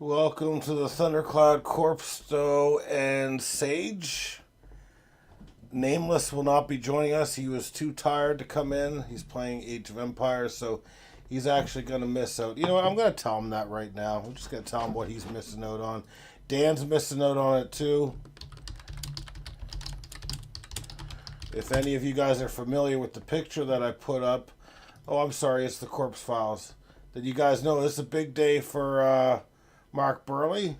Welcome to the Thundercloud Corpse Stowe and Sage. Nameless will not be joining us. He was too tired to come in. He's playing Age of Empires, so he's actually going to miss out. You know what? I'm going to tell him that right now. I'm just going to tell him what he's missing out on. Dan's missing out on it too. If any of you guys are familiar with the picture that I put up, I'm sorry, it's the Corpse Files. That you guys know this is a big day for Mark Burley.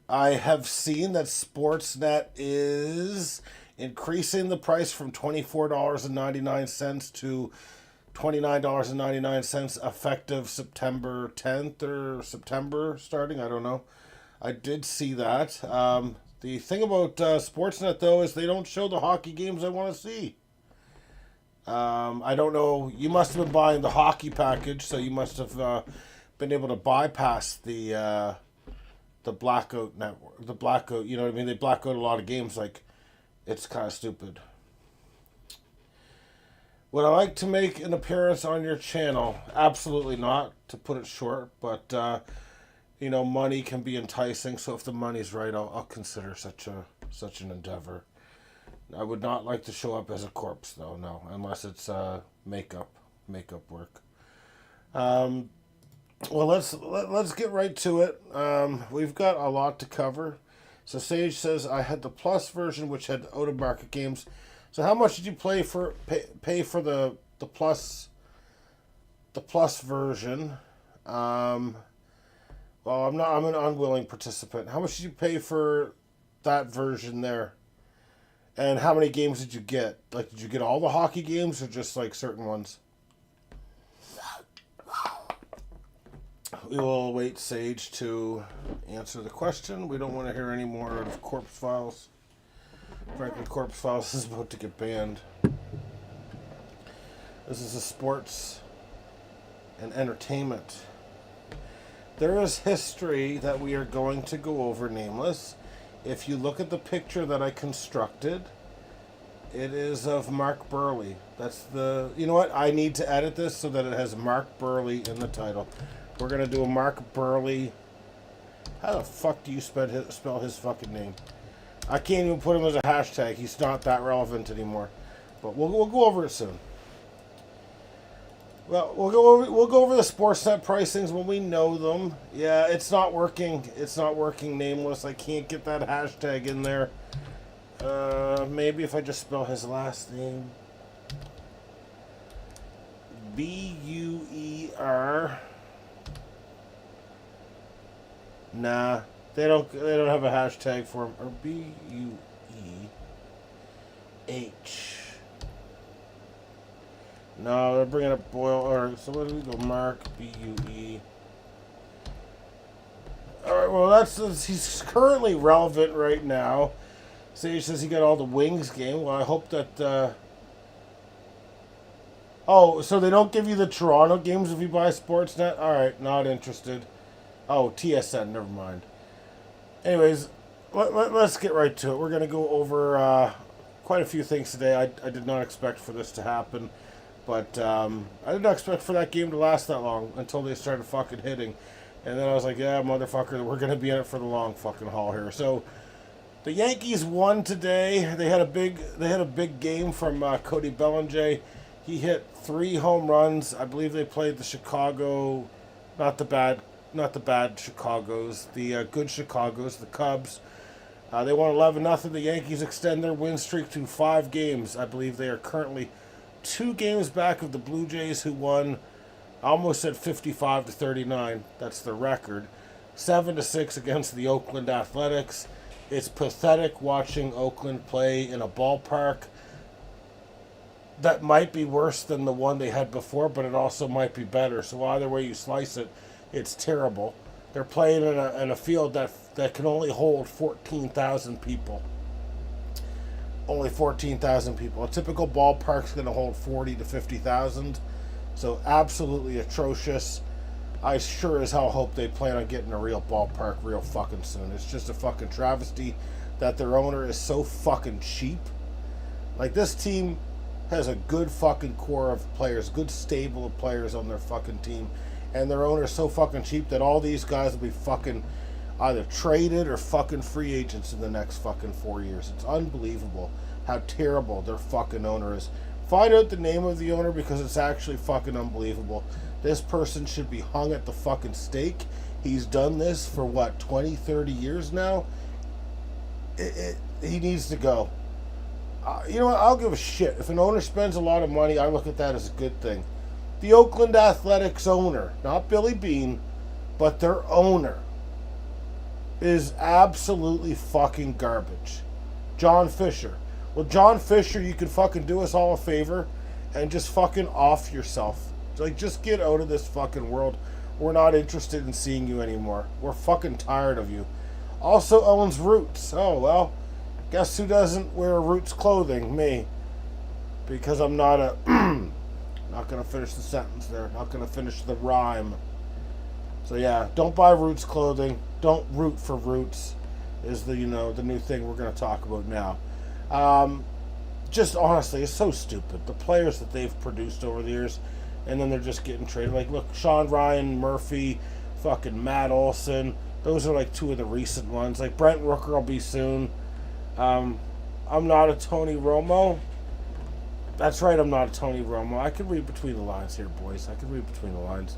I have seen that Sportsnet is increasing the price from $24.99 to $29.99 effective September 10th or September starting. I don't know. I did see that. The thing about Sportsnet, though, is they don't show the hockey games I want to see. I don't know. You must have been buying the hockey package, so you must have been able to bypass the blackout network. The blackout, you know what I mean? They black out a lot of games. Like, it's kind of stupid. Would I like to make an appearance on your channel? Absolutely not, to put it short. But money can be enticing. So if the money's right, I'll consider such an endeavor. I would not like to show up as a corpse, though. No, unless it's makeup work. Well, let's get right to it. We've got a lot to cover. So Sage says I had the plus version, which had out of market games. So how much did you pay for the plus version? I'm an unwilling participant. How much did you pay for that version there? And how many games did you get? Like, did you get all the hockey games or just like certain ones? We will await Sage to answer the question. We don't want to hear any more out of Corpse Files. Frankly, Corpse Files is about to get banned. This is a sports and entertainment. There is history that we are going to go over, Nameless. If you look at the picture that I constructed, it is of Mark Burley. That's the... You know what? I need to edit this so that it has Mark Burley in the title. We're going to do a Mark Burley. How the fuck do you spell his fucking name? I can't even put him as a hashtag. He's not that relevant anymore. But we'll go over it soon. Well, we'll go over the Sportsnet pricings when we know them. Yeah, it's not working. It's not working, Nameless. I can't get that hashtag in there. Maybe if I just spell his last name. B-U-E-R. Nah, they don't have a hashtag for him. Or B-U-E-H. No, they're bringing up Boyle. Or so what do we go? Mark B-U-E. All right. Well, he's currently relevant right now. Sage says he got all the Wings game. Well, I hope that. So they don't give you the Toronto games if you buy Sportsnet? All right, not interested. Oh, TSN, never mind. Anyways, let's get right to it. We're going to go over quite a few things today. I did not expect for this to happen. But I did not expect for that game to last that long until they started fucking hitting. And then I was like, yeah, motherfucker, we're going to be in it for the long fucking haul here. So the Yankees won today. They had a big game from Cody Bellinger. He hit 3 home runs. I believe they played the Chicago, not the bad Chicagos, the good Chicagos, the Cubs. They won 11-0. The Yankees extend their win streak to 5 games. I believe they are currently 2 games back of the Blue Jays, who won almost at 55-39. That's the record. 7-6 against the Oakland Athletics. It's pathetic watching Oakland play in a ballpark that might be worse than the one they had before, but it also might be better. So either way you slice it, it's terrible. They're playing in a field that can only hold 14,000 people. Only 14,000 people. A typical ballpark's going to hold 40 to 50,000. So absolutely atrocious. I sure as hell hope they plan on getting a real ballpark real fucking soon. It's just a fucking travesty that their owner is so fucking cheap. Like, this team has a good fucking core of players, good stable of players on their fucking team. and their owner's so fucking cheap that all these guys will be fucking either traded or fucking free agents in the next fucking 4 years. It's unbelievable how terrible their fucking owner is. Find out the name of the owner because it's actually fucking unbelievable. This person should be hung at the fucking stake. He's done this for what, 20, 30 years now? He needs to go. You know what? I'll give a shit. If an owner spends a lot of money, I look at that as a good thing. The Oakland Athletics owner, not Billy Beane, but their owner, is absolutely fucking garbage. John Fisher. Well, John Fisher, you can fucking do us all a favor and just fucking off yourself. Like, just get out of this fucking world. We're not interested in seeing you anymore. We're fucking tired of you. Also owns Roots. Oh, well, guess who doesn't wear Roots clothing? Me. Because I'm not a... not going to finish the sentence there. Not going to finish the rhyme. So, yeah, don't buy Roots clothing. Don't root for Roots is the, you know, the new thing we're going to talk about now. Just honestly, it's so stupid. The players that they've produced over the years, and then they're just getting traded. Like, look, Sean Ryan Murphy, fucking Matt Olson. Those are like two of the recent ones. Like, Brent Rooker will be soon. I'm not a Tony Romo. That's right, I'm not a Tony Romo. I can read between the lines here, boys. I can read between the lines.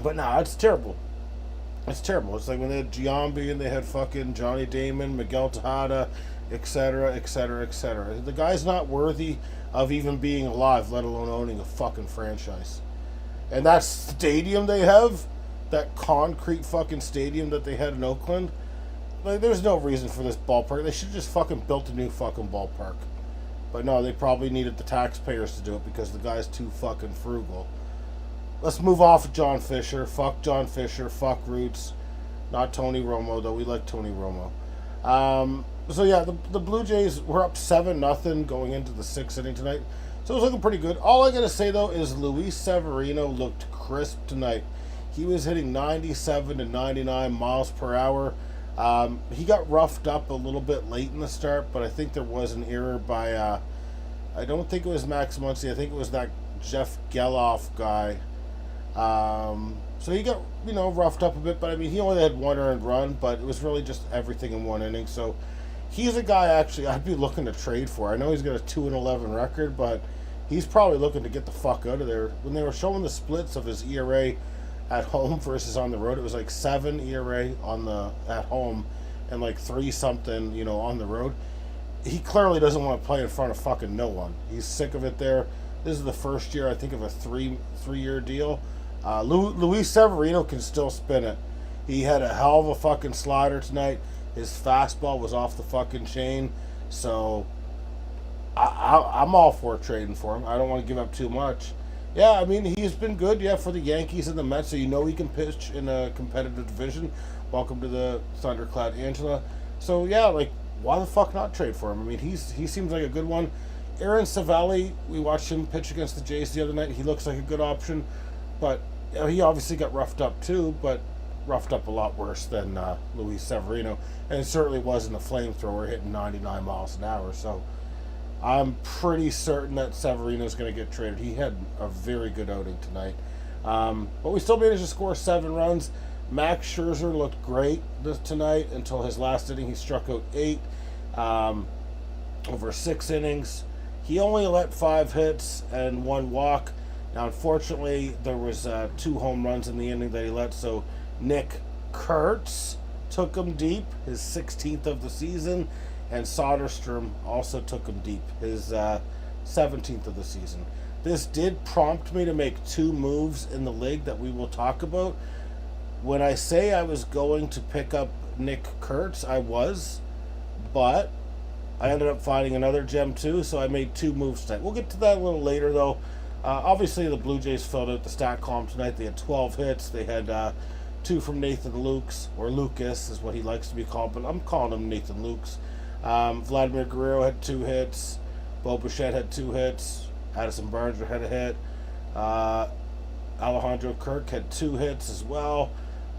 But nah, it's terrible. It's terrible. It's like when they had Giambi and they had fucking Johnny Damon, Miguel Tejada, etc., etc., etc. The guy's not worthy of even being alive, let alone owning a fucking franchise. And that stadium they have, that concrete fucking stadium that they had in Oakland, like, there's no reason for this ballpark. They should have just fucking built a new fucking ballpark. But no, they probably needed the taxpayers to do it because the guy's too fucking frugal. Let's move off of John Fisher. Fuck John Fisher. Fuck Roots. Not Tony Romo, though. We like Tony Romo. So, yeah, the Blue Jays were up 7-0 going into the 6th inning tonight. So it was looking pretty good. All I got to say, though, is Luis Severino looked crisp tonight. He was hitting 97 to 99 miles per hour. He got roughed up a little bit late in the start, but I think there was an error by, I don't think it was Max Muncy. I think it was that Jeff Geloff guy. So he got, you know, roughed up a bit, but I mean, he only had one earned run, but it was really just everything in one inning. So he's a guy actually I'd be looking to trade for. I know he's got a 2-11 record, but he's probably looking to get the fuck out of there. When they were showing the splits of his ERA at home versus on the road, it was like 7 ERA at home and like 3 something, you know, on the road. He clearly doesn't want to play in front of fucking no one. He's sick of it there. This is the first year, I think, of a three-year deal. Luis Severino can still spin it. He had a hell of a fucking slider tonight. His fastball was off the fucking chain. So I'm all for trading for him. I don't want to give up too much. Yeah, I mean, he's been good, yeah, for the Yankees and the Mets, so you know he can pitch in a competitive division. Welcome to the Thundercloud Angela. So, yeah, like, why the fuck not trade for him? I mean, he seems like a good one. Aaron Savelli, we watched him pitch against the Jays the other night. He looks like a good option, but you know, he obviously got roughed up too, but roughed up a lot worse than Luis Severino, and it certainly wasn't a flamethrower hitting 99 miles an hour. So I'm pretty certain that Severino's going to get traded. He had a very good outing tonight, but we still managed to score 7 runs. Max Scherzer looked great tonight until his last inning. He struck out 8 over 6 innings. He only let 5 hits and 1 walk. Now, unfortunately, there was 2 home runs in the inning that he let, so Nick Kurtz took him deep, his 16th of the season, and Soderstrom also took him deep, his 17th of the season. This did prompt me to make 2 moves in the league that we will talk about. When I say I was going to pick up Nick Kurtz, I was, but I ended up finding another gem too, so I made 2 moves tonight. We'll get to that a little later, though. Obviously, the Blue Jays filled out the stat column tonight. They had 12 hits. They had 2 from Nathan Lukes, or Lucas is what he likes to be called, but I'm calling him Nathan Lukes. Vladimir Guerrero had 2 hits. Bo Bichette had 2 hits. Addison Barger had a hit. Alejandro Kirk had 2 hits as well.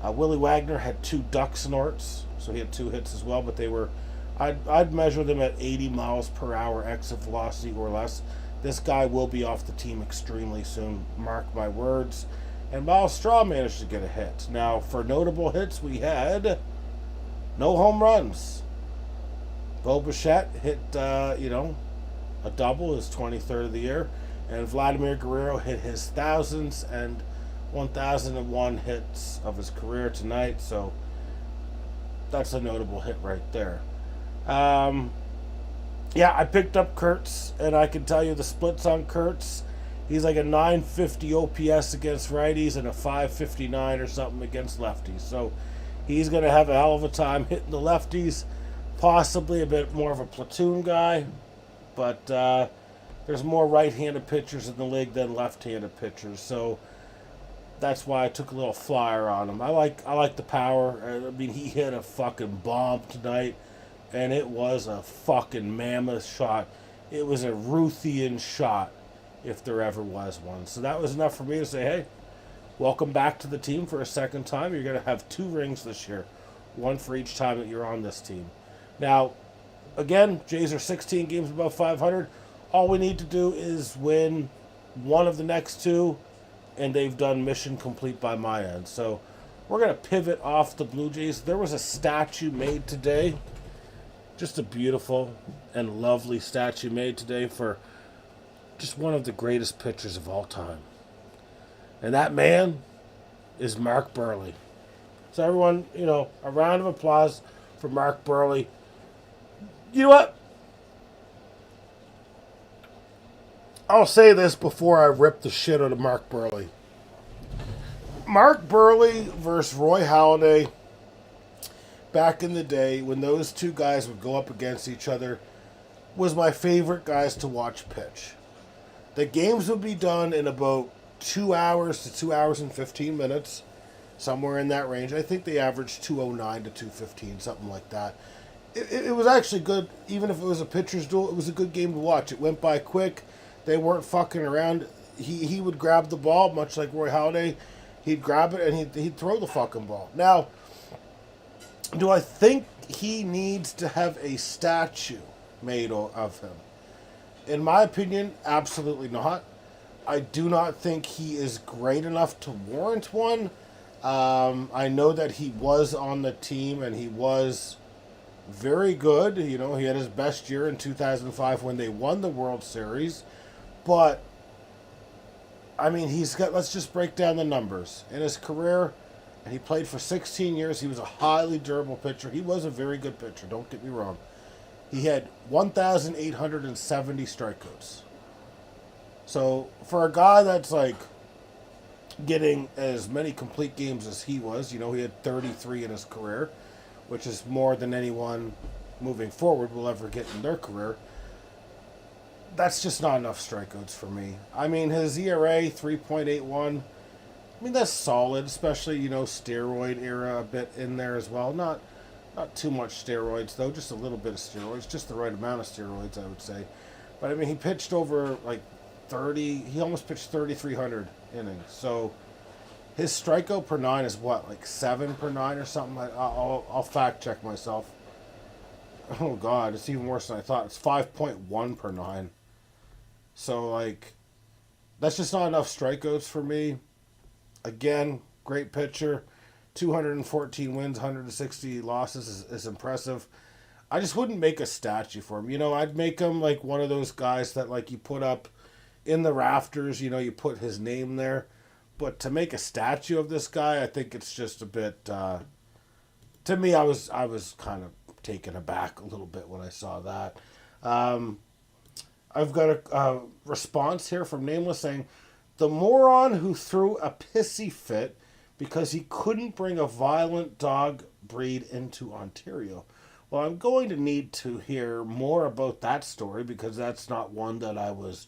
Willie Wagner had 2 duck snorts, so he had 2 hits as well, but they were... I'd measure them at 80 miles per hour exit velocity or less. This guy will be off the team extremely soon. Mark my words. and Miles Straw managed to get a hit. Now, for notable hits, we had no home runs. Bo Bichette hit, a double, his 23rd of the year, and Vladimir Guerrero hit his thousands and 1,001 hits of his career tonight. So that's a notable hit right there. Yeah, I picked up Kurtz, and I can tell you the splits on Kurtz. He's like a 950 OPS against righties and a 559 or something against lefties. So he's going to have a hell of a time hitting the lefties. Possibly a bit more of a platoon guy, but there's more right-handed pitchers in the league than left-handed pitchers. So that's why I took a little flyer on him. I like the power. I mean, he hit a fucking bomb tonight, and it was a fucking mammoth shot. It was a Ruthian shot, if there ever was one. So that was enough for me to say, hey, welcome back to the team for a second time. You're going to have 2 rings this year, one for each time that you're on this team. Now, again, Jays are 16 games above 500. All we need to do is win one of the next 2, and they've done mission complete by my end. So we're going to pivot off the Blue Jays. There was a statue made today, just a beautiful and lovely statue made today for just one of the greatest pitchers of all time. And that man is Mark Burley. So everyone, a round of applause for Mark Burley. You know what? I'll say this before I rip the shit out of Mark Burley. Mark Burley versus Roy Halladay, back in the day when those 2 guys would go up against each other, was my favorite guys to watch pitch. The games would be done in about 2 hours to 2 hours and 15 minutes, somewhere in that range. I think they averaged 209 to 215, something like that. It was actually good, even if it was a pitcher's duel. It was a good game to watch. It went by quick. They weren't fucking around. He would grab the ball, much like Roy Halladay. He'd grab it and he'd throw the fucking ball. Now, do I think he needs to have a statue made of him? In my opinion, absolutely not. I do not think he is great enough to warrant one. I know that he was on the team and he was very good. He had his best year in 2005 when they won the World Series. But, I mean, let's just break down the numbers. In his career, and he played for 16 years, he was a highly durable pitcher. He was a very good pitcher, don't get me wrong. He had 1,870 strikeouts. So, for a guy that's like getting as many complete games as he was, he had 33 in his career, which is more than anyone moving forward will ever get in their career. That's just not enough strikeouts for me. I mean, his ERA, 3.81. I mean, that's solid, especially, steroid era a bit in there as well. Not too much steroids, though. Just a little bit of steroids. Just the right amount of steroids, I would say. But, I mean, he pitched over, he almost pitched 3,300 innings. So, his strikeout per 9 is what, 7 per 9 or something? I'll fact check myself. Oh, God, it's even worse than I thought. It's 5.1 per 9. So, that's just not enough strikeouts for me. Again, great pitcher. 214 wins, 160 losses is impressive. I just wouldn't make a statue for him. I'd make him one of those guys that you put up in the rafters. You put his name there. But to make a statue of this guy, I think it's just a bit. To me, I was kind of taken aback a little bit when I saw that. I've got a response here from Nameless saying, the moron who threw a pissy fit because he couldn't bring a violent dog breed into Ontario. Well, I'm going to need to hear more about that story because that's not one that I was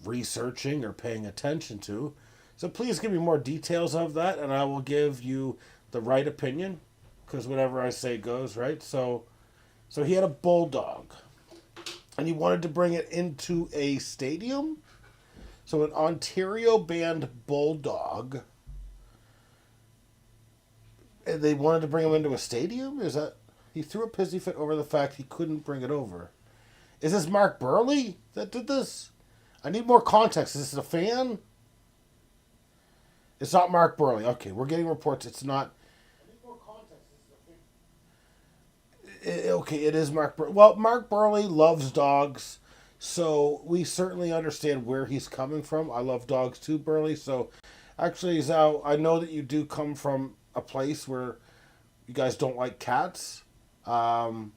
researching or paying attention to. So please give me more details of that and I will give you the right opinion because whatever I say goes, right? So he had a bulldog and he wanted to bring it into a stadium. So an Ontario banned bulldog, and they wanted to bring him into a stadium? Is that he threw a pissy fit over the fact he couldn't bring it over? Is this Mark Burley that did this? I need more context. Is this a fan? It's not Mark Burley. Okay, we're getting reports. It's not. Okay, it is Mark Burley. Well, Mark Burley loves dogs, so we certainly understand where he's coming from. I love dogs too, Burley. So actually, Zhao, I know that you do come from a place where you guys don't like cats. Um,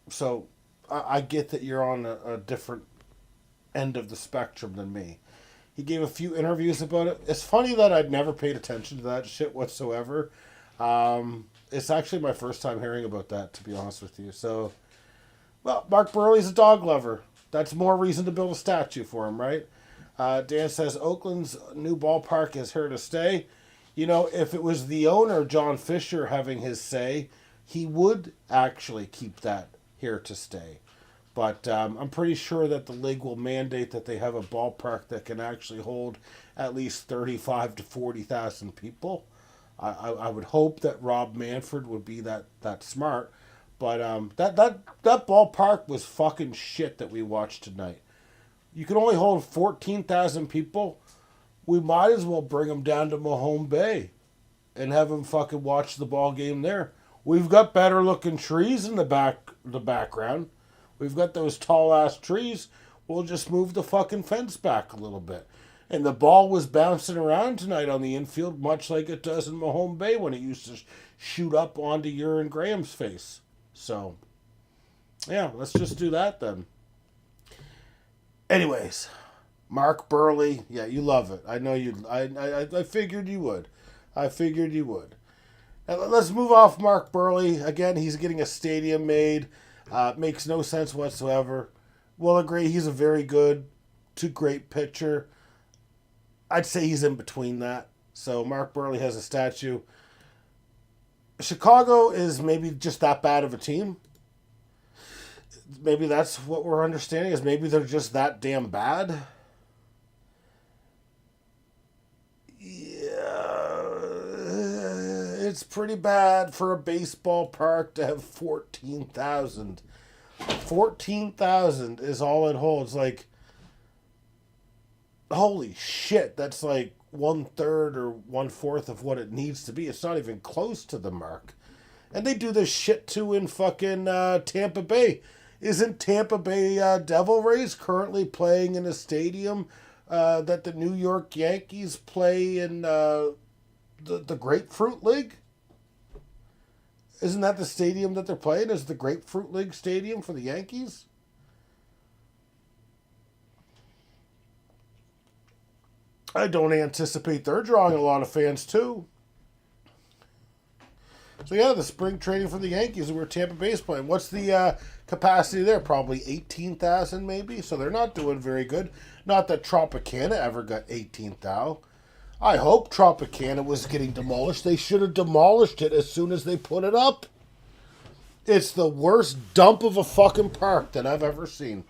so I get that you're on a different end of the spectrum than me. He gave a few interviews about it. It's funny that I'd never paid attention to that shit whatsoever. It's actually my first time hearing about that, to be honest with you. So, well, Mark Burley's a dog lover. That's more reason to build a statue for him, right? Dan says Oakland's new ballpark is here to stay. You know, if it was the owner, John Fisher, having his say, he would actually keep that here to stay. But I'm pretty sure that the league will mandate that they have a ballpark that can actually hold at least 35 to 40,000 people. I would hope that Rob Manfred would be that smart. But that ballpark was fucking shit that we watched tonight. You can only hold 14,000 people. We might as well bring them down to Mahone Bay and have them fucking watch the ball game there. We've got better looking trees in the background. We've got those tall ass trees. We'll just move the fucking fence back a little bit. And the ball was bouncing around tonight on the infield, much like it does in Mahone Bay when it used to shoot up onto your and Graham's face. So, yeah, let's just do that then. Anyways, Mark Burley, yeah, you love it. I know you. I figured you would. I figured you would. Now, let's move off Mark Burley. Again, he's getting a stadium made. Makes no sense whatsoever. Will agree, he's a very good to great pitcher. I'd say he's in between that. So Mark Burley has a statue. Chicago is maybe just that bad of a team. Maybe that's what we're understanding, is maybe they're just that damn bad. Yeah, it's pretty bad for a baseball park to have 14,000. 14,000 is all it holds. Like, holy shit, that's like 1/3 or 1/4 of what it needs to be. It's not even close to the mark. And they do this shit too in fucking Tampa Bay. Isn't Tampa Bay Devil Rays currently playing in a stadium that the New York Yankees play in the Grapefruit League? Isn't that the stadium that they're playing? Is the Grapefruit League stadium for the Yankees? I don't anticipate they're drawing a lot of fans too. So yeah, the spring training for the Yankees where Tampa Bay's playing. What's the capacity there? Probably 18,000 maybe. So they're not doing very good. Not that Tropicana ever got 18,000. I hope Tropicana was getting demolished. They should have demolished it as soon as they put it up. It's the worst dump of a fucking park that I've ever seen.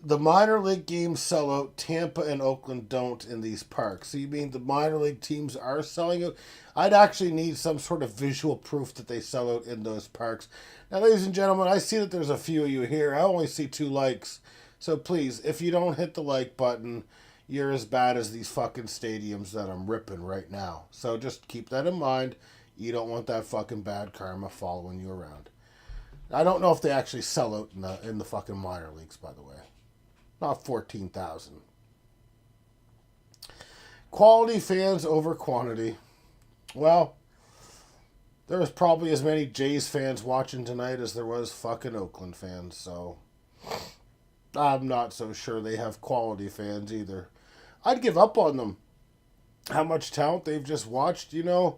The minor league games sell out. Tampa and Oakland don't in these parks. So you mean the minor league teams are selling out? I'd actually need some sort of visual proof that they sell out in those parks. Now, ladies and gentlemen, I see that there's a few of you here. I only see 2 likes. So please, if you don't hit the like button, you're as bad as these fucking stadiums that I'm ripping right now. So just keep that in mind. You don't want that fucking bad karma following you around. I don't know if they actually sell out in the fucking minor leagues, by the way. Not 14,000. Quality fans over quantity. Well, there was probably as many Jays fans watching tonight as there was fucking Oakland fans, so I'm not so sure they have quality fans either. I'd give up on them. How much talent they've just watched, you know.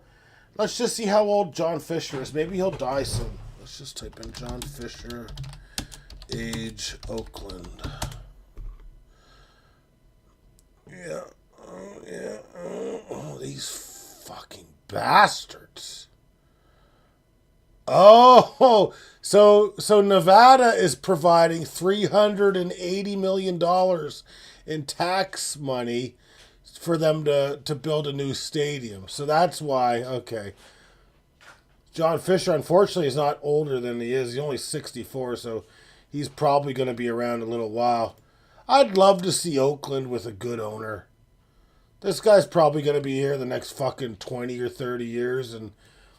Let's just see how old John Fisher is. Maybe he'll die soon. Let's just type in John Fisher, age, Oakland. Yeah. Oh, yeah. Oh, these fucking bastards. Oh, so Nevada is providing $380 million in tax money for them to build a new stadium. So that's why, okay. John Fisher, unfortunately, is not older than he is. He's only 64, so he's probably going to be around a little while. I'd love to see Oakland with a good owner. This guy's probably going to be here the next fucking 20 or 30 years, and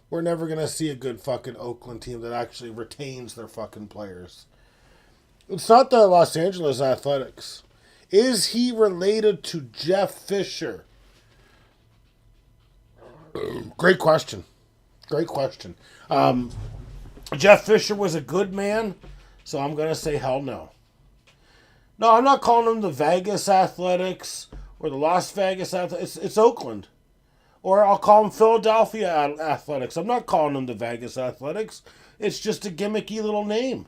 we're never going to see a good fucking Oakland team that actually retains their fucking players. It's not the Los Angeles Athletics. Is he related to Jeff Fisher? Great question. Great question. Jeff Fisher was a good man, so I'm going to say hell no. No, I'm not calling them the Vegas Athletics or the Las Vegas Athletics. It's Oakland. Or I'll call them Philadelphia Athletics. I'm not calling them the Vegas Athletics. It's just a gimmicky little name.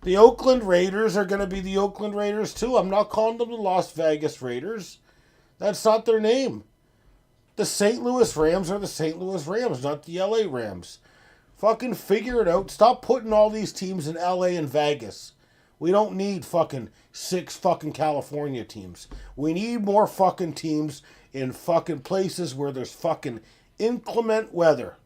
The Oakland Raiders are going to be the Oakland Raiders too. I'm not calling them the Las Vegas Raiders. That's not their name. The St. Louis Rams are the St. Louis Rams, not the LA Rams. Fucking figure it out. Stop putting all these teams in LA and Vegas. We don't need fucking 6 fucking California teams. We need more fucking teams in fucking places where there's fucking inclement weather.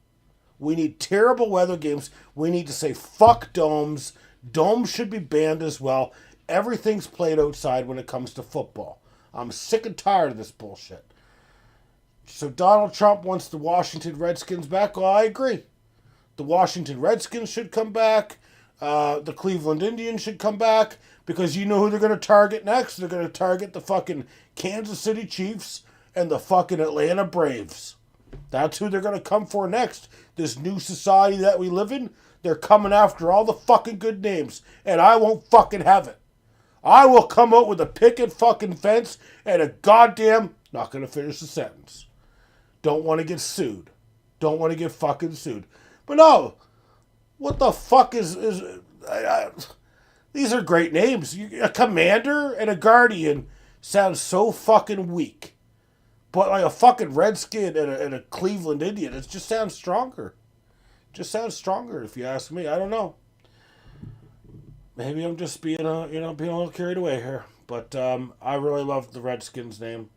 We need terrible weather games. We need to say fuck domes. Domes should be banned as well. Everything's played outside when it comes to football. I'm sick and tired of this bullshit. So Donald Trump wants the Washington Redskins back. Well, I agree. The Washington Redskins should come back. The Cleveland Indians should come back. Because you know who they're going to target next? They're going to target the fucking Kansas City Chiefs and the fucking Atlanta Braves. That's who they're going to come for next. This new society that we live in, they're coming after all the fucking good names. And I won't fucking have it. I will come out with a picket fucking fence and a goddamn... Not going to finish the sentence. Don't want to get sued. Don't want to get fucking sued. But no. What the fuck is... These are great names. A commander and a guardian sounds so fucking weak. But like a fucking Redskin and a Cleveland Indian, it just sounds stronger. Just sounds stronger if you ask me. I don't know. Maybe I'm just being being a little carried away here. But I really love the Redskins name.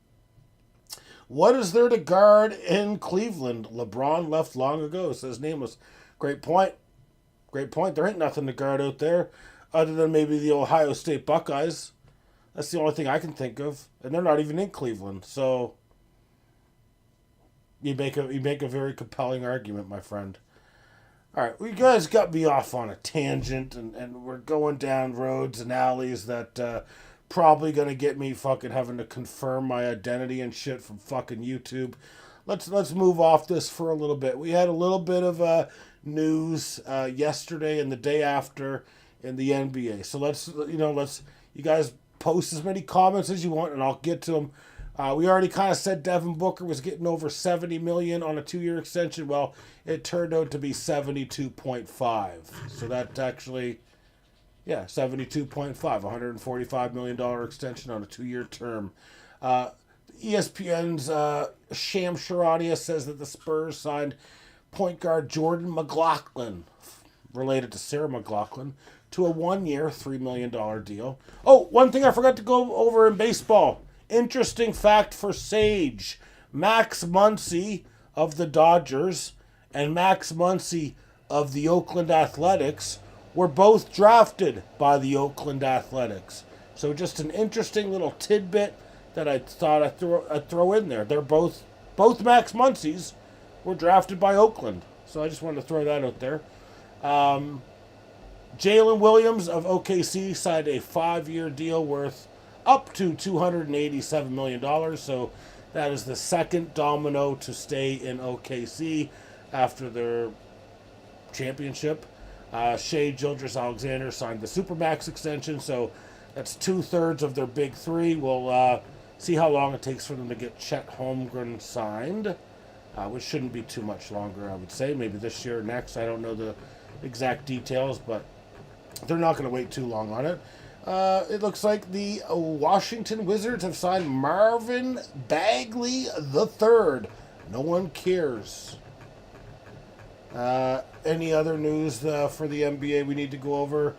What is there to guard in Cleveland? LeBron left long ago, says Nameless. Great point. Great point. There ain't nothing to guard out there other than maybe the Ohio State Buckeyes. That's the only thing I can think of. And they're not even in Cleveland. So you make a very compelling argument, my friend. All right, well, you guys got me off on a tangent, and we're going down roads and alleys that probably going to get me fucking having to confirm my identity and shit from fucking YouTube. Let's move off this for a little bit. We had a little bit of news yesterday and the day after in the NBA. So let's you guys post as many comments as you want, and I'll get to them. We already kind of said Devin Booker was getting over $70 million on a 2-year extension. Well, it turned out to be 72.5. So that actually, 72.5, $145 million extension on a 2-year term. ESPN's Sham Charania says that the Spurs signed point guard Jordan McLaughlin, related to Sarah McLaughlin, to a 1-year, $3 million deal. Oh, one thing I forgot to go over in baseball. Interesting fact for Sage. Max Muncy of the Dodgers and Max Muncy of the Oakland Athletics were both drafted by the Oakland Athletics. So just an interesting little tidbit that I thought I'd throw in there. They're both Max Muncys were drafted by Oakland. So I just wanted to throw that out there. Jalen Williams of OKC signed a 5-year deal worth up to $287 million. So that is the second domino to stay in OKC after their championship. Shea Gilgeous-Alexander signed the Supermax extension, so that's 2/3 of their big three. We'll see how long it takes for them to get Chet Holmgren signed, which shouldn't be too much longer, I would say. Maybe this year or next. I don't know the exact details, but they're not going to wait too long on it. It looks like the Washington Wizards have signed Marvin Bagley III. No one cares. Any other news for the NBA we need to go over?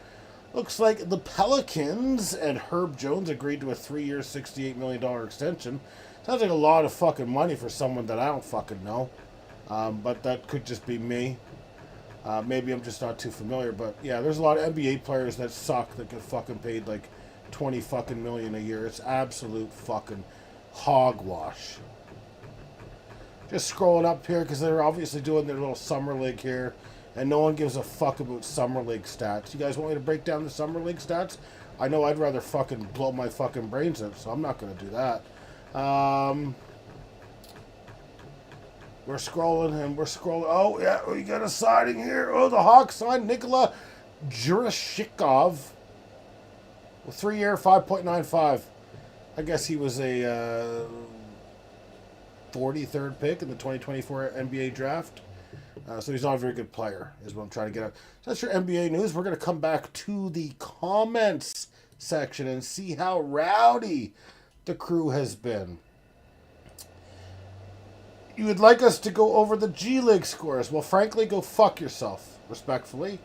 Looks like the Pelicans and Herb Jones agreed to a 3-year, $68 million extension. Sounds like a lot of fucking money for someone that I don't fucking know. But that could just be me. Maybe I'm just not too familiar. But yeah, there's a lot of NBA players that suck that get fucking paid like 20 fucking million a year. It's absolute fucking hogwash. Just scrolling up here because they're obviously doing their little summer league here, and no one gives a fuck about summer league stats. You guys want me to break down the summer league stats? I know I'd rather fucking blow my fucking brains out, so I'm not going to do that. We're scrolling and we're scrolling. Oh, yeah, we got a signing here. Oh, the Hawks signed Nikola Jurashikov with 3-year, 5.95. I guess he was a 43rd pick in the 2024 NBA draft. So he's not a very good player, is what I'm trying to get at. So that's your NBA news. We're going to come back to the comments section and see how rowdy the crew has been. You would like us to go over the G League scores. Well, frankly, go fuck yourself, respectfully.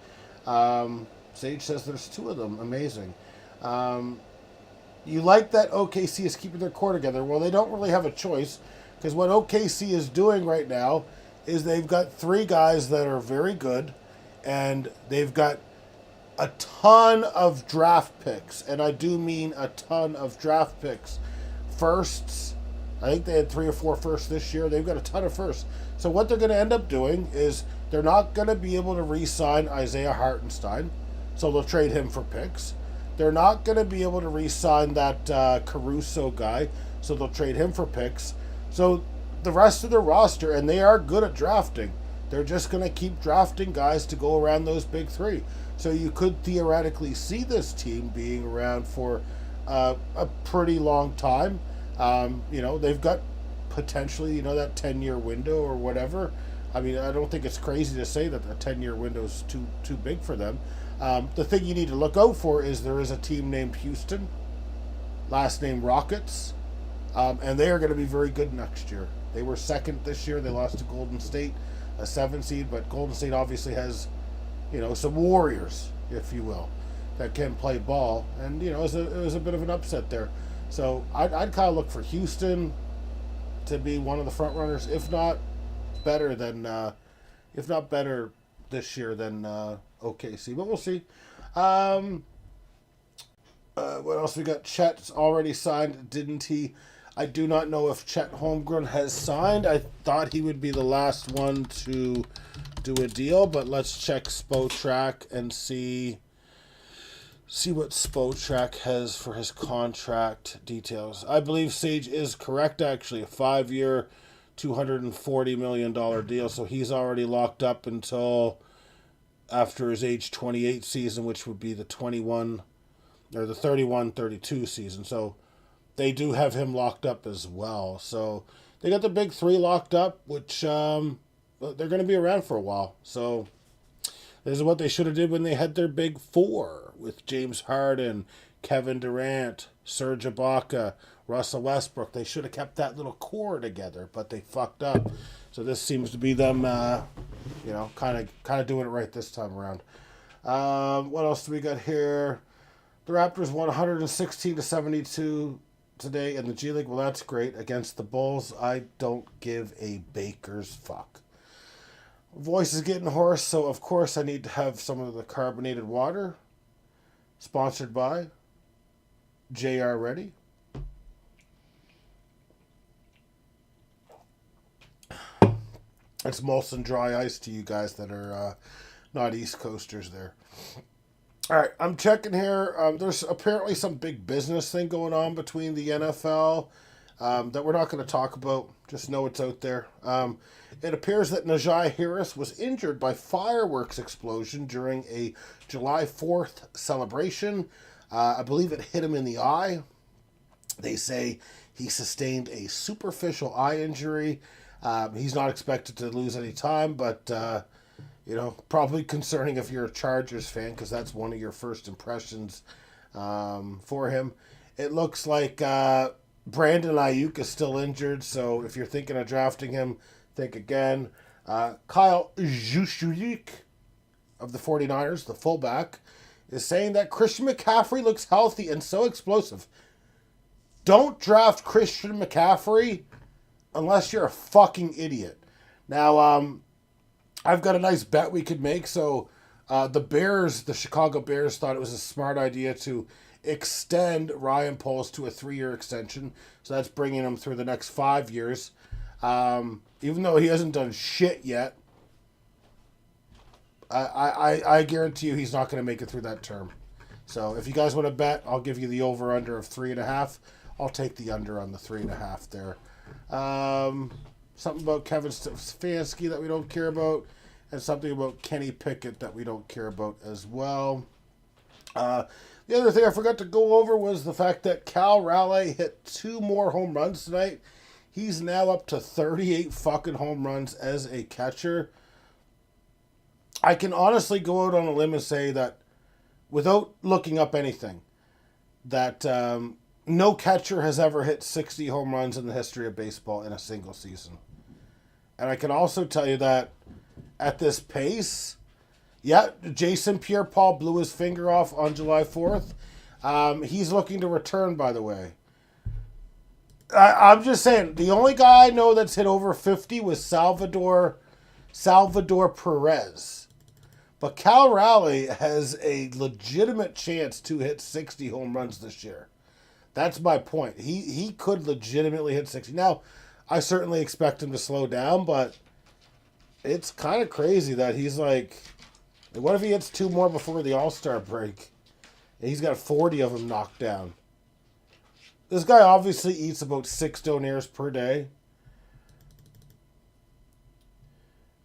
Sage says there's 2 of them. Amazing. You like that OKC is keeping their core together. Well, they don't really have a choice, because what OKC is doing right now is they've got 3 guys that are very good, and they've got a ton of draft picks, and I do mean a ton of draft picks. Firsts, I think they had 3 or 4 firsts this year. They've got a ton of firsts. So what they're going to end up doing is they're not going to be able to re-sign Isaiah Hartenstein, so they'll trade him for picks. They're not going to be able to re-sign that Caruso guy, so they'll trade him for picks. So the rest of their roster, and they are good at drafting, they're just going to keep drafting guys to go around those big 3. So you could theoretically see this team being around for a pretty long time. They've got potentially, that 10-year window or whatever. I mean, I don't think it's crazy to say that a 10-year window is too big for them. The thing you need to look out for is there is a team named Houston, last name Rockets, and they are going to be very good next year. They were second this year. They lost to Golden State, a 7 seed, but Golden State obviously has, some warriors, if you will, that can play ball, and it was a bit of an upset there. So I'd kind of look for Houston to be one of the front runners, if not better this year than OKC, but we'll see. What else we got? Chet's already signed, didn't he? I do not know if Chet Holmgren has signed. I thought he would be the last one to do a deal, but let's check Spotrac and see what Spotrac has for his contract details. I believe Sage is correct, actually. A 5-year, $240 million deal, so he's already locked up until after his age 28 season, which would be the 31-32 season. So they do have him locked up as well. So they got the big 3 locked up, which they're going to be around for a while. So this is what they should have did when they had their big 4 with James Harden, Kevin Durant, Serge Ibaka, Russell Westbrook. They should have kept that little core together, but they fucked up. So this seems to be them, kind of doing it right this time around. What else do we got here? The Raptors won 116-72 today in the G League. Well, that's great. Against the Bulls, I don't give a baker's fuck. Voice is getting hoarse, so of course I need to have some of the carbonated water. Sponsored by JR Ready. It's Molson Dry Ice to you guys that are not East Coasters there. All right, I'm checking here. There's apparently some big business thing going on between the NFL that we're not going to talk about. Just know it's out there. It appears that Najee Harris was injured by fireworks explosion during a July 4th celebration. I believe it hit him in the eye. They say he sustained a superficial eye injury. He's not expected to lose any time, but, probably concerning if you're a Chargers fan, because that's one of your first impressions for him. It looks like Brandon Ayuk is still injured, so if you're thinking of drafting him, think again. Kyle Juszczyk of the 49ers, the fullback, is saying that Christian McCaffrey looks healthy and so explosive. Don't draft Christian McCaffrey unless you're a fucking idiot. Now, I've got a nice bet we could make. So the Chicago Bears thought it was a smart idea to extend Ryan Poles to a 3-year extension. So that's bringing him through the next 5 years. Even though he hasn't done shit yet, I guarantee you he's not going to make it through that term. So if you guys want to bet, I'll give you the over-under of 3.5. I'll take the under on the 3.5 there. Something about Kevin Stefanski that we don't care about, and something about Kenny Pickett that we don't care about as well. The other thing I forgot to go over was the fact that Cal Raleigh hit 2 more home runs tonight. He's now up to 38 fucking home runs as a catcher. I can honestly go out on a limb and say that, without looking up anything, that no catcher has ever hit 60 home runs in the history of baseball in a single season. And I can also tell you that at this pace, yeah, Jason Pierre-Paul blew his finger off on July 4th. He's looking to return, by the way. I'm just saying, the only guy I know that's hit over 50 was Salvador Perez. But Cal Raleigh has a legitimate chance to hit 60 home runs this year. That's my point. He could legitimately hit 60. Now, I certainly expect him to slow down, but it's kind of crazy that he's like, what if he hits 2 more before the All-Star break? And he's got 40 of them knocked down. This guy obviously eats about 6 donairs per day.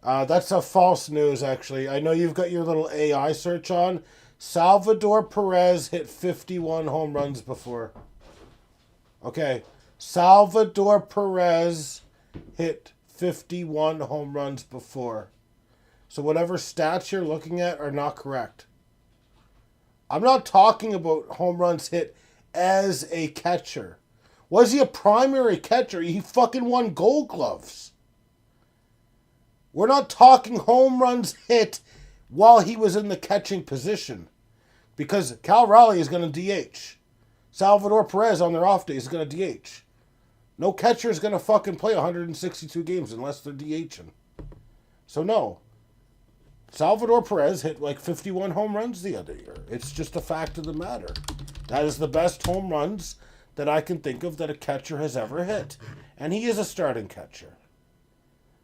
That's a false news, actually. I know you've got your little AI search on. Salvador Perez hit 51 home runs before. Okay. Salvador Perez hit 51 home runs before. So whatever stats you're looking at are not correct. I'm not talking about home runs hit as a catcher. Was he a primary catcher? He fucking won Gold Gloves. We're not talking home runs hit while he was in the catching position. Because Cal Raleigh is going to DH. Salvador Perez on their off day is going to DH. No catcher is going to fucking play 162 games unless they're DHing. So no. Salvador Perez hit like 51 home runs the other year. It's just a fact of the matter. That is the best home runs that I can think of that a catcher has ever hit. And he is a starting catcher.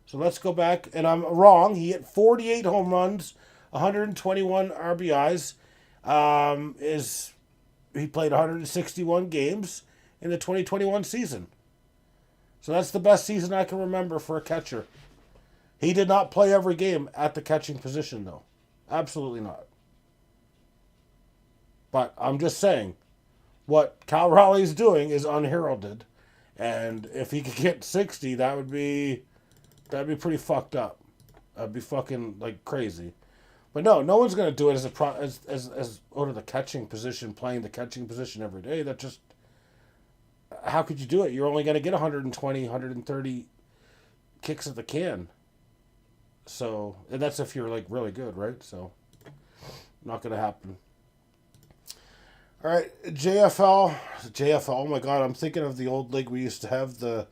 So let's go back. And I'm wrong. He hit 48 home runs, 121 RBIs. He played 161 games in the 2021 season. So that's the best season I can remember for a catcher. He did not play every game at the catching position, though. Absolutely not. But I'm just saying, what Cal Raleigh's doing is unheralded. And if he could get 60, that'd be pretty fucked up. That'd be fucking like crazy. But no one's gonna do it as out of the catching position, playing the catching position every day. That just, how could you do it? You're only gonna get 120, 130 kicks at the can. So, and that's if you're like really good, right? So, not gonna happen. All right, JFL. Oh my God, I'm thinking of the old league we used to have, the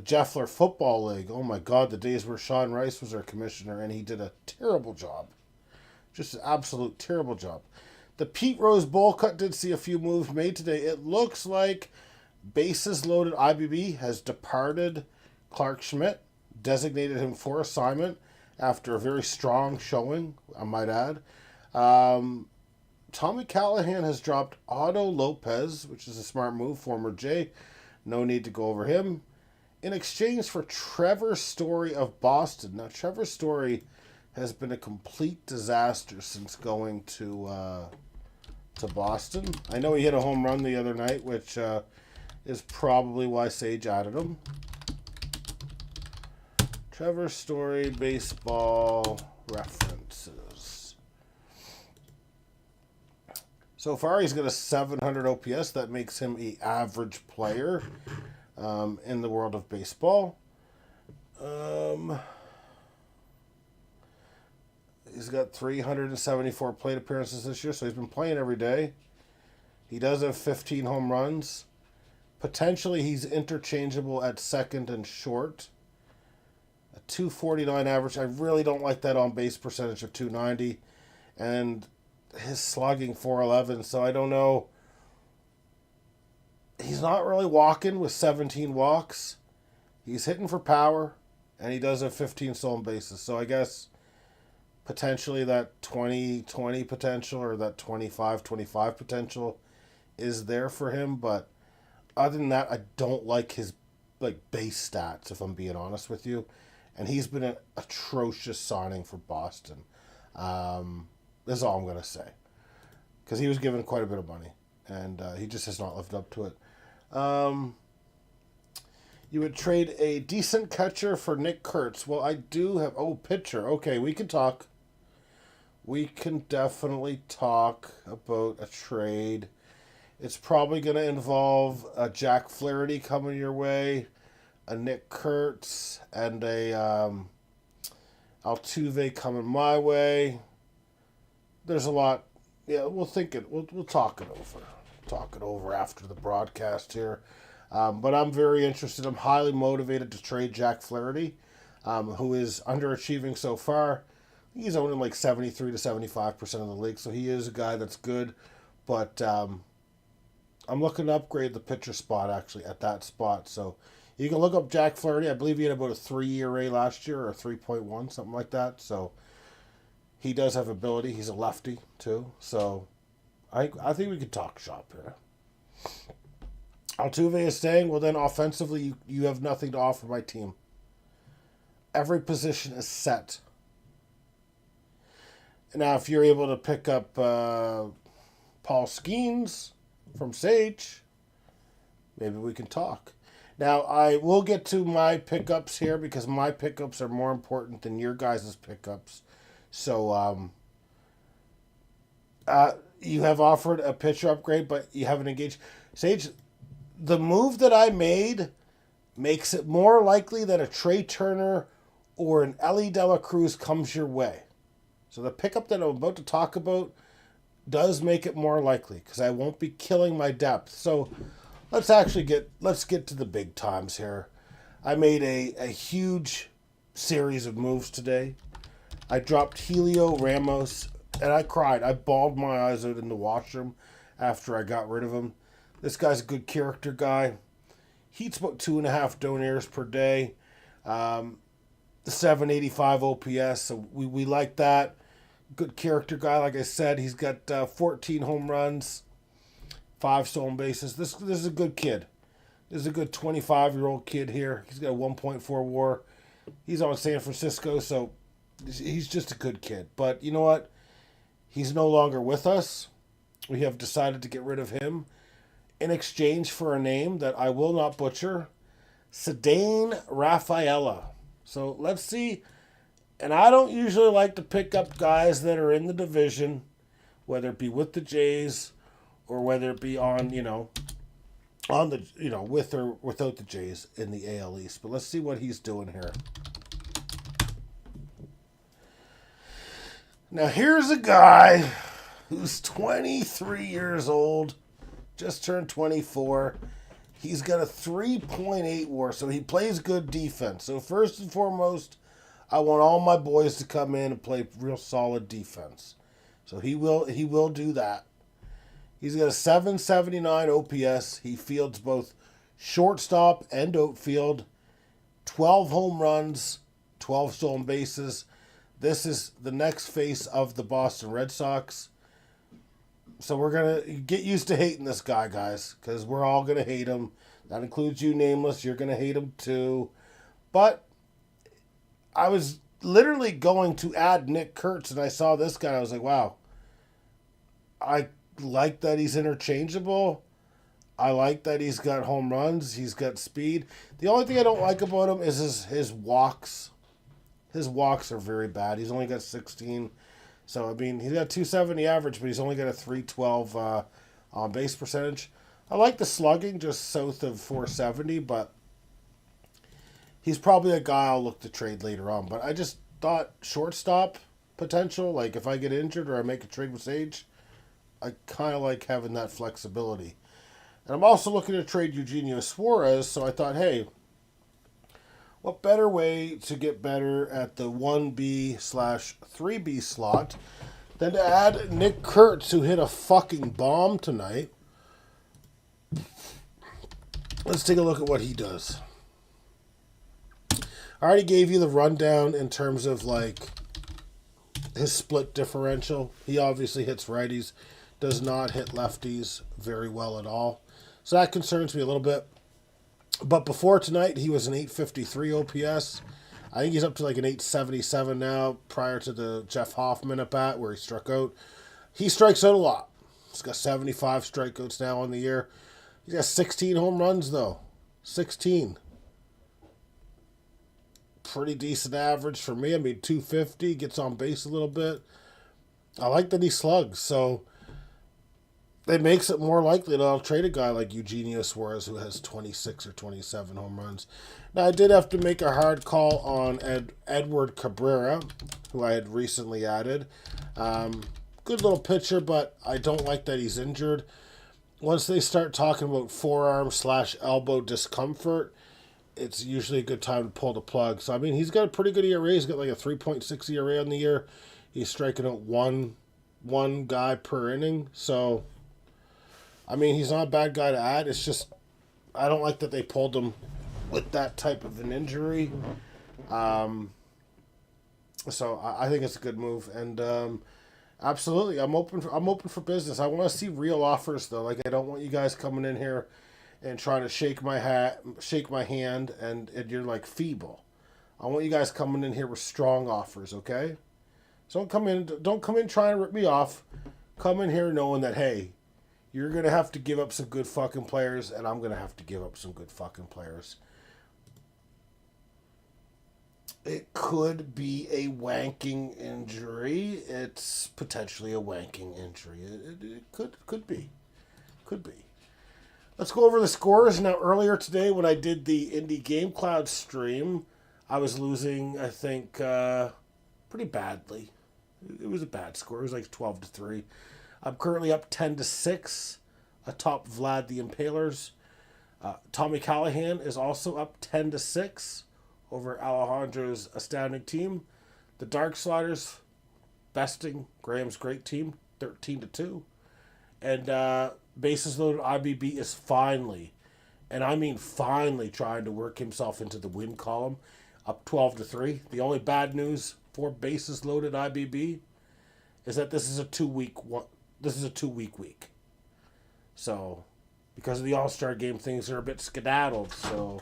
Jeffler Football League. Oh my God, the days where Sean Rice was our commissioner and he did a terrible job. Just an absolute terrible job. The Pete Rose Bowl Cut did see a few moves made today. It looks like bases loaded IBB has departed Clark Schmidt, designated him for assignment after a very strong showing, I might add. Tommy Callahan has dropped Otto Lopez, which is a smart move, former J. No need to go over him. In exchange for Trevor Story of Boston. Now, Trevor Story has been a complete disaster since going to Boston. I know he hit a home run the other night, which is probably why Sage added him. Trevor Story baseball references. So far, he's got a 700 OPS. That makes him an average player in the world of baseball. He's got 374 plate appearances this year, so he's been playing every day. He does have 15 home runs. Potentially, he's interchangeable at second and short. A 249 average. I really don't like that on-base percentage of 290. And his slugging 411, so I don't know he's not really walking with 17 walks. He's hitting for power, and he does have 15 stolen bases. So I guess potentially that 20-20 potential or that 25-25 potential is there for him. But other than that, I don't like his base stats, if I'm being honest with you. And he's been an atrocious signing for Boston. That's all I'm going to say. Because he was given quite a bit of money. And he just has not lived up to it. You would trade a decent catcher for Nick Kurtz. Well, I do have... Oh, pitcher. Okay, we can talk. We can definitely talk about a trade. It's probably going to involve a Jack Flaherty coming your way, a Nick Kurtz, and a Altuve coming my way. There's a lot. Yeah, we'll think it. We'll talk it over. Talk it over after the broadcast here. But I'm very interested. I'm highly motivated to trade Jack Flaherty, who is underachieving so far. He's owning like 73 to 75% of the league, so he is a guy that's good. But I'm looking to upgrade the pitcher spot, actually, at that spot. So you can look up Jack Flaherty. I believe he had about a 3 ERA last year, or 3.1, something like that. So he does have ability. He's a lefty, too. So I think we could talk shop here. Altuve is staying. Well, then offensively, you have nothing to offer my team. Every position is set. Now, if you're able to pick up Paul Skeens from Sage, maybe we can talk. Now, I will get to my pickups here because my pickups are more important than your guys' pickups. So, you have offered a pitcher upgrade, but you haven't engaged. Sage, the move that I made makes it more likely that a Trey Turner or an Ellie De La Cruz comes your way. So the pickup that I'm about to talk about does make it more likely because I won't be killing my depth. So let's get to the big times here. I made a huge series of moves today. I dropped Helio Ramos and I cried. I bawled my eyes out in the washroom after I got rid of him. This guy's a good character guy. He eats about 2.5 donaires per day. 785 OPS, so we like that. Good character guy, like I said. He's got 14 home runs, 5 stolen bases. This is a good kid. This is a good 25-year-old kid here. He's got a 1.4 WAR. He's on San Francisco, so he's just a good kid. But you know what? He's no longer with us. We have decided to get rid of him in exchange for a name that I will not butcher, Ceddanne Rafaela. So let's see. And I don't usually like to pick up guys that are in the division, whether it be with the Jays or whether it be on the with or without the Jays in the AL East. But let's see what he's doing here. Now here's a guy who's 23 years old, just turned 24. He's got a 3.8 WAR, so he plays good defense. So first and foremost, I want all my boys to come in and play real solid defense. So he will do that. He's got a 779 OPS. He fields both shortstop and outfield. 12 home runs, 12 stolen bases. This is the next face of the Boston Red Sox. So we're going to get used to hating this guy, guys, because we're all going to hate him. That includes you, Nameless. You're going to hate him too. But I was literally going to add Nick Kurtz, and I saw this guy. I was like, wow. I like that he's interchangeable. I like that he's got home runs. He's got speed. The only thing I don't like about him is his walks. His walks are very bad. He's only got 16. So, I mean, he's got 270 average, but he's only got a 312 on base percentage. I like the slugging just south of 470, but he's probably a guy I'll look to trade later on. But I just thought shortstop potential, like if I get injured or I make a trade with Sage, I kind of like having that flexibility. And I'm also looking to trade Eugenio Suarez, so I thought, hey, what better way to get better at the 1B/3B slot than to add Nick Kurtz, who hit a fucking bomb tonight. Let's take a look at what he does. I already gave you the rundown in terms of like his split differential. He obviously hits righties, does not hit lefties very well at all. So that concerns me a little bit. But before tonight, he was an 853 OPS. I think he's up to like an 877 now, prior to the Jeff Hoffman at bat where he struck out. He strikes out a lot. He's got 75 strikeouts now on the year. He's got 16 home runs, though. 16. Pretty decent average for me. I mean, 250, gets on base a little bit. I like that he slugs, so it makes it more likely that I'll trade a guy like Eugenio Suarez who has 26 or 27 home runs. Now, I did have to make a hard call on Edward Cabrera, who I had recently added. Good little pitcher, but I don't like that he's injured. Once they start talking about forearm/elbow discomfort, it's usually a good time to pull the plug. So, I mean, he's got a pretty good ERA. He's got like a 3.6 ERA on the year. He's striking out one guy per inning. So, I mean, he's not a bad guy to add. It's just, I don't like that they pulled him with that type of an injury. So, I think it's a good move. And, absolutely, I'm open for business. I want to see real offers, though. Like, I don't want you guys coming in here and trying to shake my hand, and you're like feeble. I want you guys coming in here with strong offers, okay? So don't come in trying to rip me off. Come in here knowing that, hey, you're gonna have to give up some good fucking players, and I'm gonna have to give up some good fucking players. It could be a wanking injury. It's potentially a wanking injury. It could be. Let's go over the scores. Now, earlier today when I did the Indie Game Cloud stream, I was losing, I think, pretty badly. It was a bad score. It was like 12-3. I'm currently up 10-6 atop Vlad the Impalers. Tommy Callahan is also up 10-6 over Alejandro's astounding team. The Dark Sliders besting Graham's great team, 13-2. And bases loaded IBB is finally, and I mean finally, trying to work himself into the win column, up 12-3. The only bad news for bases loaded IBB is that this is a 2-week week. So, because of the All-Star game, things are a bit skedaddled. So,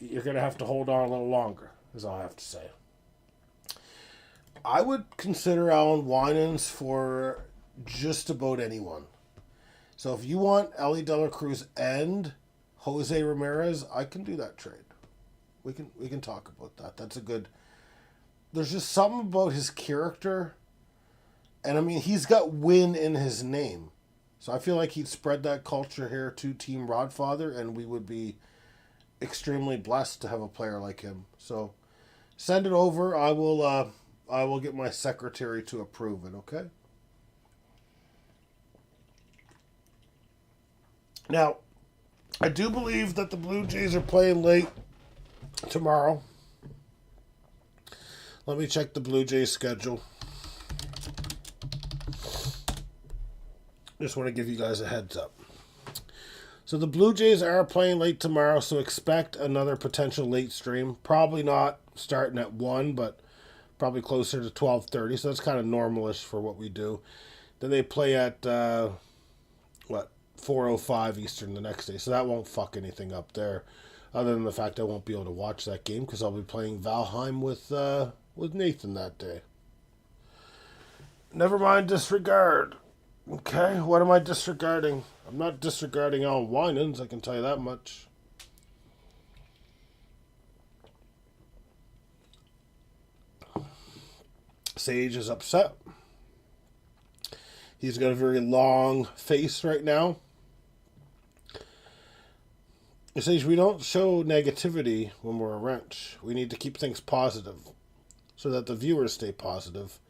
you're gonna have to hold on a little longer, is all I have to say. I would consider Alan Winans for just about anyone. So if you want Ellie De La Cruz and Jose Ramirez, I can do that trade. We can talk about that. That's a good. There's just something about his character, and I mean he's got win in his name, so I feel like he'd spread that culture here to Team Rodfather, and we would be extremely blessed to have a player like him. So send it over. I will get my secretary to approve it. Okay. Now, I do believe that the Blue Jays are playing late tomorrow. Let me check the Blue Jays schedule. Just want to give you guys a heads up. So the Blue Jays are playing late tomorrow, so expect another potential late stream. Probably not starting at 1, but probably closer to 12:30, so that's kind of normalish for what we do. Then they play at, 4:05 Eastern the next day, so that won't fuck anything up there, other than the fact I won't be able to watch that game because I'll be playing Valheim with Nathan that day. Never mind disregard. Okay, what am I disregarding? I'm not disregarding Alan Winans, I can tell you that much. Sage is upset. He's got a very long face right now. Sage, we don't show negativity when we're a wrench. We need to keep things positive so that the viewers stay positive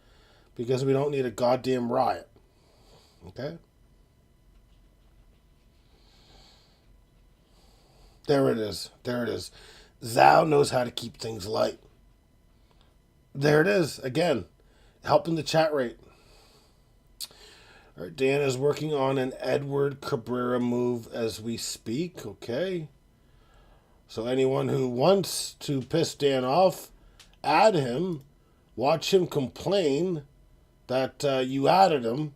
because we don't need a goddamn riot. Okay? There it is. Zhao knows how to keep things light. There it is. Again, helping the chat rate. All right, Dan is working on an Edward Cabrera move as we speak. Okay. So anyone who wants to piss Dan off, add him. Watch him complain that you added him.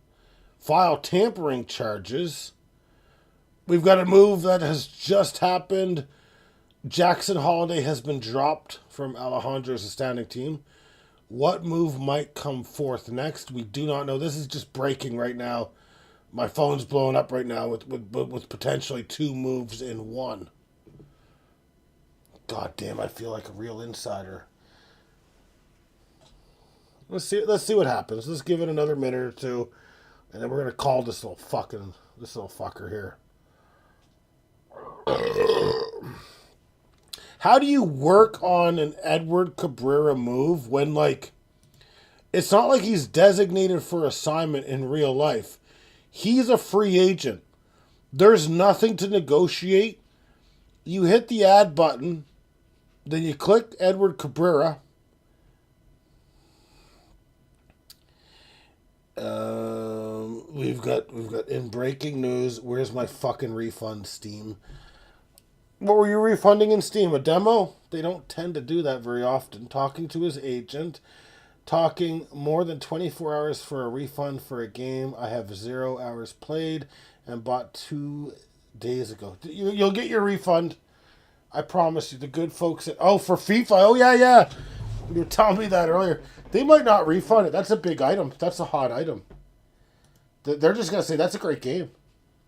File tampering charges. We've got a move that has just happened. Jackson Holiday has been dropped from Alejandro's standing team. What move might come forth next? We do not know. This is just breaking right now. My phone's blowing up right now with potentially 2 moves in one. God damn, I feel like a real insider. Let's see what happens. Let's give it another minute or two, and then we're gonna call this little fucker here. How do you work on an Edward Cabrera move when, like, it's not like he's designated for assignment in real life? He's a free agent. There's nothing to negotiate. You hit the add button, then you click Edward Cabrera. We've got in breaking news. Where's my fucking refund, Steam? What were you refunding in Steam? A demo? They don't tend to do that very often. Talking to his agent. Talking more than 24 hours for a refund for a game I have 0 hours played and bought 2 days ago. You'll get your refund. I promise you. The good folks at... Oh, for FIFA? Oh, yeah. You were telling me that earlier. They might not refund it. That's a big item. That's a hot item. They're just going to say, that's a great game.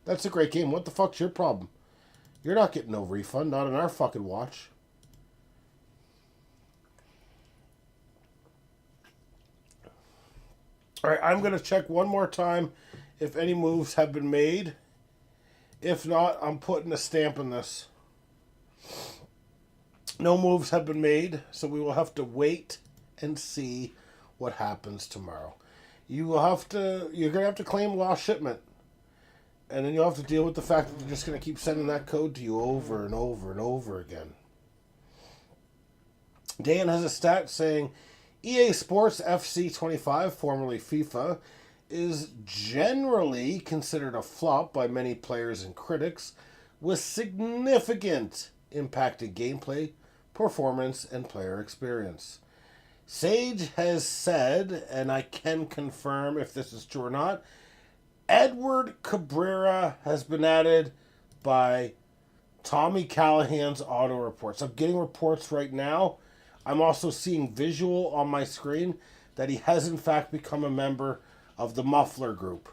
That's a great game. What the fuck's your problem? You're not getting no refund. Not on our fucking watch. All right, I'm going to check one more time if any moves have been made. If not, I'm putting a stamp in this. No moves have been made, so we will have to wait and see what happens tomorrow. You're going to have to claim lost shipment. And then you'll have to deal with the fact that they're just going to keep sending that code to you over and over and over again. Dan has a stat saying EA Sports FC 25, formerly FIFA, is generally considered a flop by many players and critics, with significant impact in gameplay, performance, and player experience. Sage has said, and I can confirm if this is true or not, Edward Cabrera has been added by Tommy Callahan's auto reports. I'm getting reports right now. I'm also seeing visual on my screen that he has in fact become a member of the Muffler Group.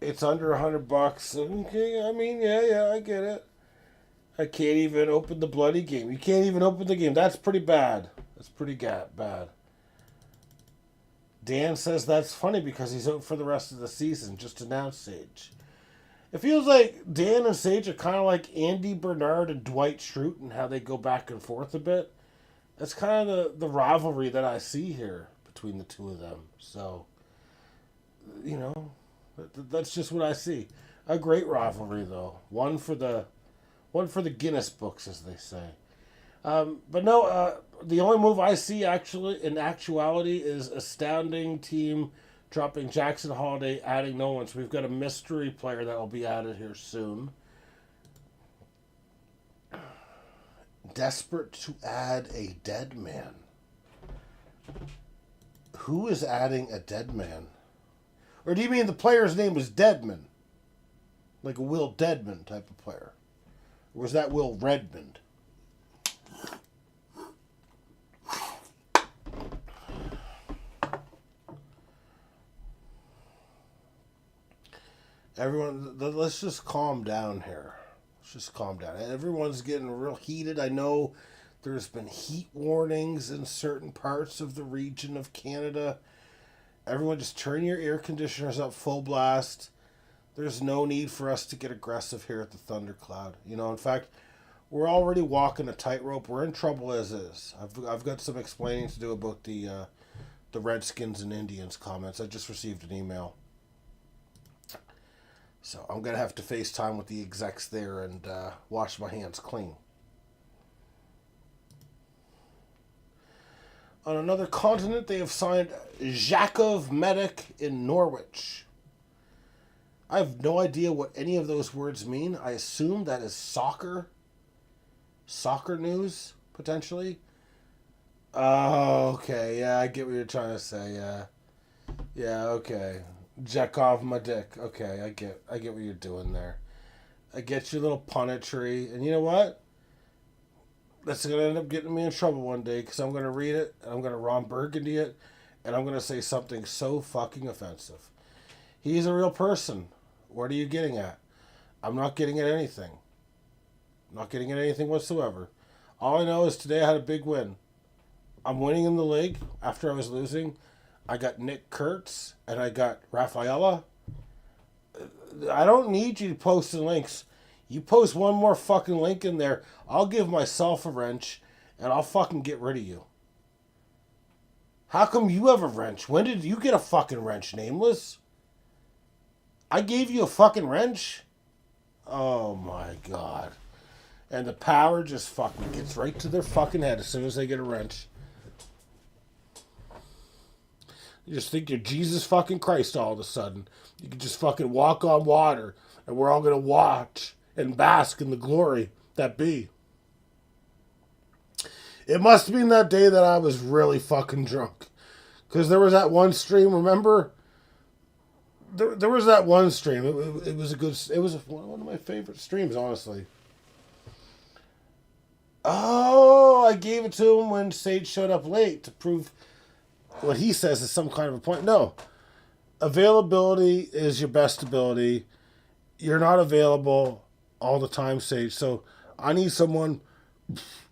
It's under $100. Okay, I mean, yeah, I get it. I can't even open the bloody game. You can't even open the game. That's pretty bad. That's pretty bad. Dan says that's funny because he's out for the rest of the season. Just announced Sage. It feels like Dan and Sage are kind of like Andy Bernard and Dwight Schrute and how they go back and forth a bit. That's kind of the rivalry that I see here between the two of them. So, that's just what I see. A great rivalry, though. One for the Guinness books, as they say. But no, the only move I see in actuality is astounding team dropping Jackson Holiday, adding no one. So we've got a mystery player that will be added here soon. Desperate to add a dead man. Who is adding a dead man? Or do you mean the player's name is Deadman? Like a Will Deadman type of player? Or was that Will Redmond? Everyone, let's just calm down here. Let's just calm down. Everyone's getting real heated. I know there's been heat warnings in certain parts of the region of Canada. Everyone just turn your air conditioners up full blast. There's no need for us to get aggressive here at the Thundercloud. In fact, we're already walking a tightrope. We're in trouble as is. I've got some explaining to do about the Redskins and Indians comments. I just received an email. So I'm going to have to FaceTime with the execs there and wash my hands clean. On another continent, they have signed Jakov Medic in Norwich. I have no idea what any of those words mean. I assume that is soccer. Soccer news, potentially. Oh, okay. Yeah, I get what you're trying to say. Yeah. Yeah, okay. Jakov Medic. Okay, I get what you're doing there. I get your little punetry. And you know what? That's going to end up getting me in trouble one day because I'm going to read it and I'm going to Ron Burgundy it and I'm going to say something so fucking offensive. He's a real person. What are you getting at? I'm not getting at anything. I'm not getting at anything whatsoever. All I know is today I had a big win. I'm winning in the league after I was losing. I got Nick Kurtz and I got Rafaela. I don't need you to post the links. You post one more fucking link in there, I'll give myself a wrench and I'll fucking get rid of you. How come you have a wrench? When did you get a fucking wrench, Nameless? I gave you a fucking wrench? Oh my god. And the power just fucking gets right to their fucking head as soon as they get a wrench. You just think you're Jesus fucking Christ all of a sudden. You can just fucking walk on water and we're all gonna watch and bask in the glory that be. It must have been that day that I was really fucking drunk. Because there was that one stream, remember? There was that one stream. It was a good... It was one of my favorite streams, honestly. Oh, I gave it to him when Sage showed up late to prove what he says is some kind of a point. No. Availability is your best ability. You're not available all the time, Sage. So I need someone...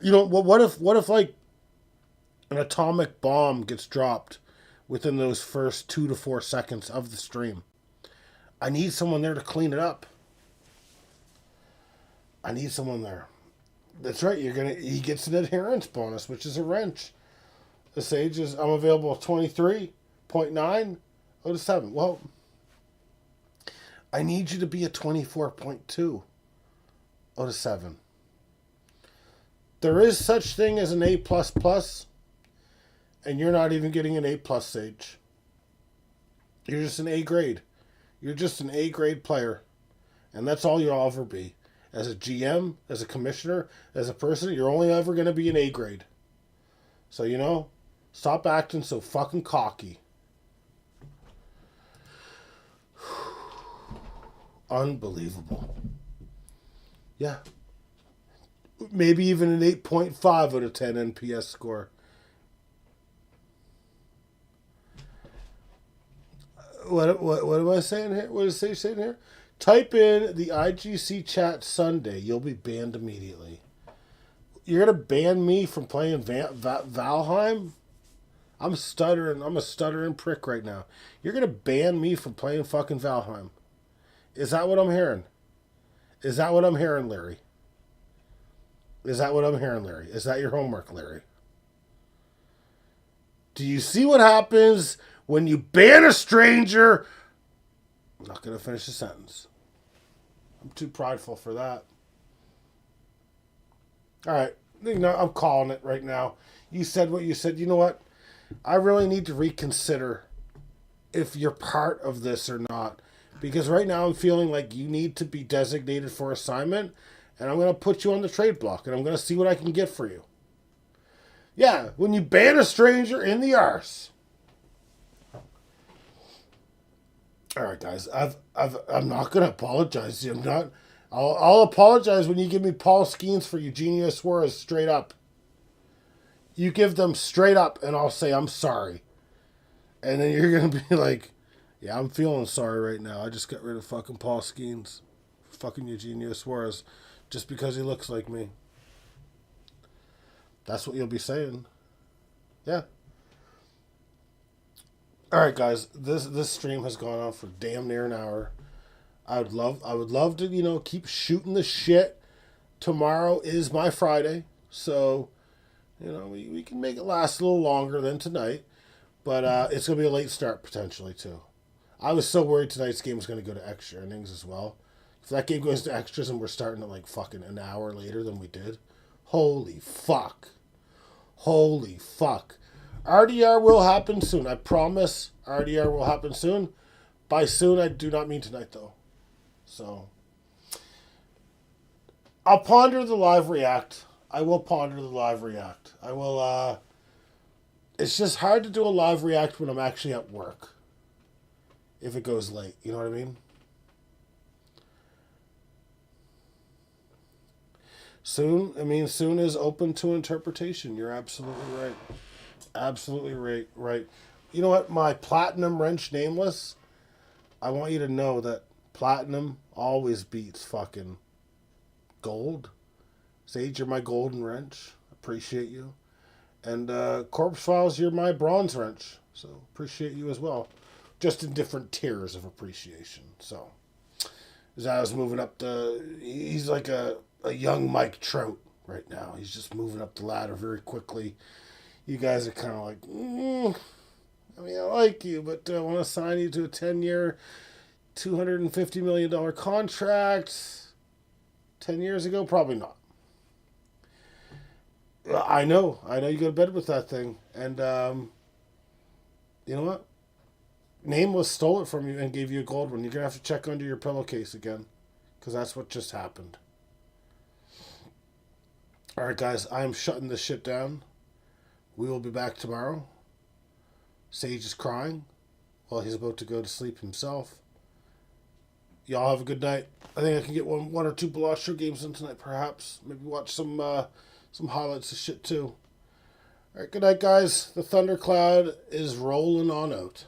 You know, what if like an atomic bomb gets dropped within those first 2 to 4 seconds of the stream? I need someone there to clean it up. I need someone there. That's right. He gets an adherence bonus, which is a wrench. The Sage is I'm available at 23.9 out of 7. Well, I need you to be a 24.2 out of 7. There is such thing as an A++, and you're not even getting an A+, Sage. You're just an A grade. You're just an A grade player. And that's all you'll ever be. As a GM, as a commissioner, as a person, you're only ever going to be an A grade. So, you know, stop acting so fucking cocky. Unbelievable. Yeah. Maybe even an 8.5 out of 10 NPS score. What am I saying here? What is Sage saying here? Type in the IGC chat Sunday. You'll be banned immediately. You're going to ban me from playing Valheim? I'm stuttering. I'm a stuttering prick right now. You're going to ban me from playing fucking Valheim. Is that what I'm hearing? Is that what I'm hearing, Larry? Is that what I'm hearing, Larry? Is that your homework, Larry? Do you see what happens when you ban a stranger? I'm not going to finish the sentence. I'm too prideful for that. All right. I'm calling it right now. You said what you said. You know what? I really need to reconsider if you're part of this or not. Because right now I'm feeling like you need to be designated for assignment. And I'm going to put you on the trade block. And I'm going to see what I can get for you. Yeah, when you ban a stranger in the arse. All right, guys. I'm not going to apologize. I'm not. I'll apologize when you give me Paul Skeens for Eugenio Suarez straight up. You give them straight up, and I'll say I'm sorry. And then you're going to be like, yeah, I'm feeling sorry right now. I just got rid of fucking Paul Skeens. Fucking Eugenio Suarez. Just because he looks like me. That's what you'll be saying. Yeah. Alright, guys. This stream has gone on for damn near an hour. I would love to, keep shooting the shit. Tomorrow is my Friday. So, we can make it last a little longer than tonight. But it's going to be a late start, potentially, too. I was so worried tonight's game was going to go to extra innings as well. If that game goes to extras and we're starting at like fucking an hour later than we did, holy fuck. Holy fuck. RDR will happen soon. I promise RDR will happen soon. By soon, I do not mean tonight, though. So, I'll ponder the live react. I will ponder the live react. I will, it's just hard to do a live react when I'm actually at work. If it goes late. You know what I mean? Soon is open to interpretation. You're absolutely right. Absolutely right. You know what? My platinum wrench nameless, I want you to know that platinum always beats fucking gold. Sage, you're my golden wrench. Appreciate you. And Corpse Files, you're my bronze wrench. So appreciate you as well. Just in different tiers of appreciation. So as I was moving up he's like a young Mike Trout right now. He's just moving up the ladder very quickly. You guys are kind of like, I mean, I like you, but I want to sign you to a 10-year, $250 million contract. 10 years ago? Probably not. I know you go to bed with that thing. And you know what? Nameless stole it from you and gave you a gold one. You're going to have to check under your pillowcase again. Because that's what just happened. Alright, guys. I am shutting this shit down. We will be back tomorrow. Sage is crying while he's about to go to sleep himself. Y'all have a good night. I think I can get one or two Bellastro games in tonight, perhaps. Maybe watch some highlights of shit, too. Alright, good night, guys. The thundercloud is rolling on out.